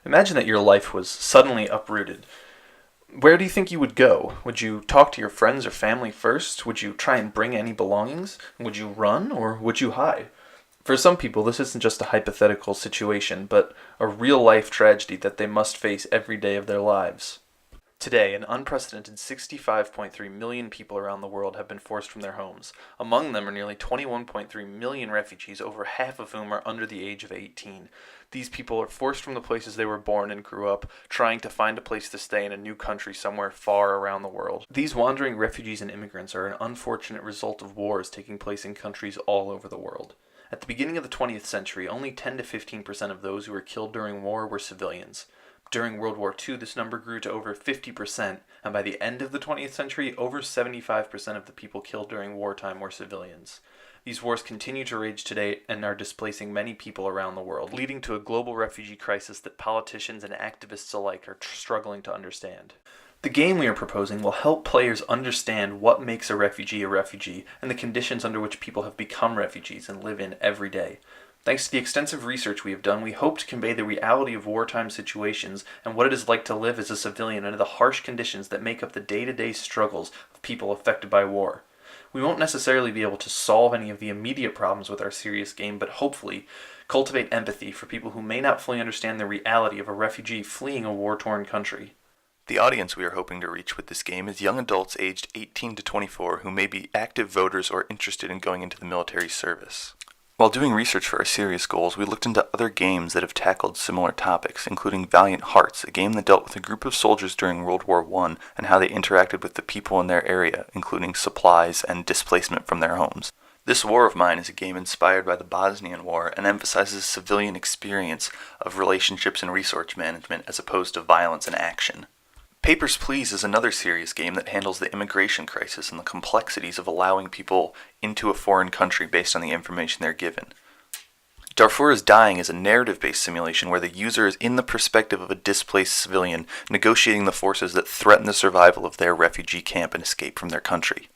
Imagine that your life was suddenly uprooted. Where do you think you would go? Would you talk to your friends or family first? Would you try and bring any belongings? Would you run or would you hide? For some people, this isn't just a hypothetical situation, but a real life tragedy that they must face every day of their lives. Today, an unprecedented 65.3 million people around the world have been forced from their homes. Among them are nearly 21.3 million refugees, over half of whom are under the age of 18. These people are forced from the places they were born and grew up, trying to find a place to stay in a new country somewhere far around the world. These wandering refugees and immigrants are an unfortunate result of wars taking place in countries all over the world. At the beginning of the 20th century, only 10 to 15% of those who were killed during war were civilians. During World War II, this number grew to over 50%, and by the end of the 20th century, over 75% of the people killed during wartime were civilians. These wars continue to rage today and are displacing many people around the world, leading to a global refugee crisis that politicians and activists alike are struggling to understand. The game we are proposing will help players understand what makes a refugee and the conditions under which people have become refugees and live in every day. Thanks to the extensive research we have done, we hope to convey the reality of wartime situations and what it is like to live as a civilian under the harsh conditions that make up the day-to-day struggles of people affected by war. We won't necessarily be able to solve any of the immediate problems with our serious game, but hopefully cultivate empathy for people who may not fully understand the reality of a refugee fleeing a war-torn country. The audience we are hoping to reach with this game is young adults aged 18 to 24 who may be active voters or interested in going into the military service. While doing research for our serious goals, we looked into other games that have tackled similar topics, including Valiant Hearts, a game that dealt with a group of soldiers during World War I and how they interacted with the people in their area, including supplies and displacement from their homes. This War of Mine is a game inspired by the Bosnian War and emphasizes civilian experience of relationships and resource management as opposed to violence and action. Papers, Please is another serious game that handles the immigration crisis and the complexities of allowing people into a foreign country based on the information they're given. Darfur is Dying is a narrative-based simulation where the user is in the perspective of a displaced civilian negotiating the forces that threaten the survival of their refugee camp and escape from their country.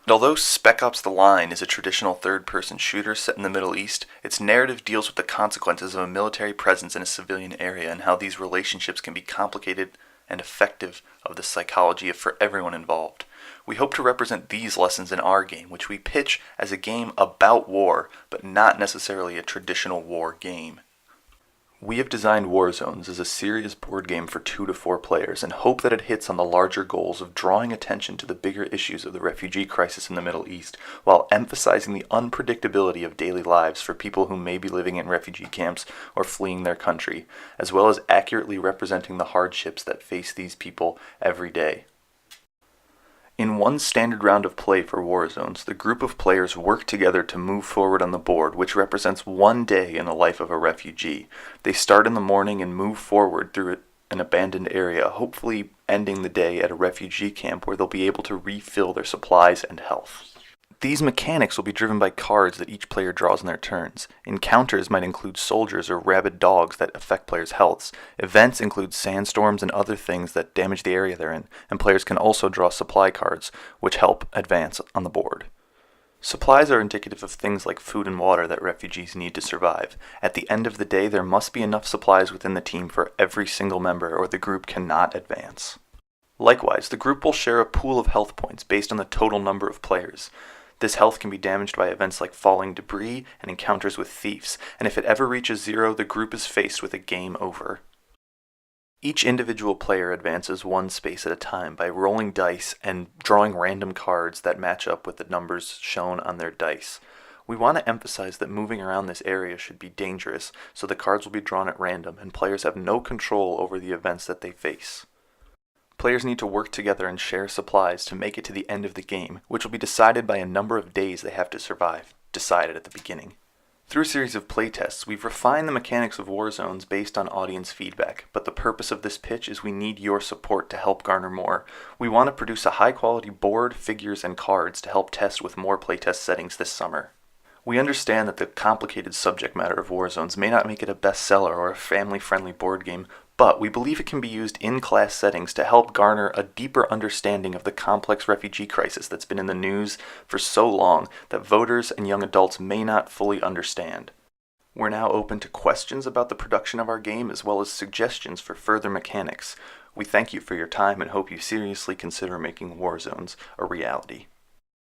And although Spec Ops: The Line is a traditional third-person shooter set in the Middle East, its narrative deals with the consequences of a military presence in a civilian area and how these relationships can be complicated and effective of the psychology for everyone involved. We hope to represent these lessons in our game, which we pitch as a game about war, but not necessarily a traditional war game. We have designed War Zones as a serious board game for 2 to 4 players and hope that it hits on the larger goals of drawing attention to the bigger issues of the refugee crisis in the Middle East, while emphasizing the unpredictability of daily lives for people who may be living in refugee camps or fleeing their country, as well as accurately representing the hardships that face these people every day. In one standard round of play for War Zones, the group of players work together to move forward on the board, which represents one day in the life of a refugee. They start in the morning and move forward through an abandoned area, hopefully ending the day at a refugee camp where they'll be able to refill their supplies and health. These mechanics will be driven by cards that each player draws in their turns. Encounters might include soldiers or rabid dogs that affect players' healths. Events include sandstorms and other things that damage the area they're in, and players can also draw supply cards, which help advance on the board. Supplies are indicative of things like food and water that refugees need to survive. At the end of the day, there must be enough supplies within the team for every single member, or the group cannot advance. Likewise, the group will share a pool of health points based on the total number of players. This health can be damaged by events like falling debris and encounters with thieves, and if it ever reaches 0, the group is faced with a game over. Each individual player advances one space at a time by rolling dice and drawing random cards that match up with the numbers shown on their dice. We want to emphasize that moving around this area should be dangerous, so the cards will be drawn at random, and players have no control over the events that they face. Players need to work together and share supplies to make it to the end of the game, which will be decided by a number of days they have to survive, decided at the beginning. Through a series of playtests, we've refined the mechanics of War Zones based on audience feedback, but the purpose of this pitch is we need your support to help garner more. We want to produce a high-quality board, figures, and cards to help test with more playtest settings this summer. We understand that the complicated subject matter of War Zones may not make it a bestseller or a family-friendly board game, but we believe it can be used in class settings to help garner a deeper understanding of the complex refugee crisis that's been in the news for so long that voters and young adults may not fully understand. We're now open to questions about the production of our game as well as suggestions for further mechanics. We thank you for your time and hope you seriously consider making Warzones a reality.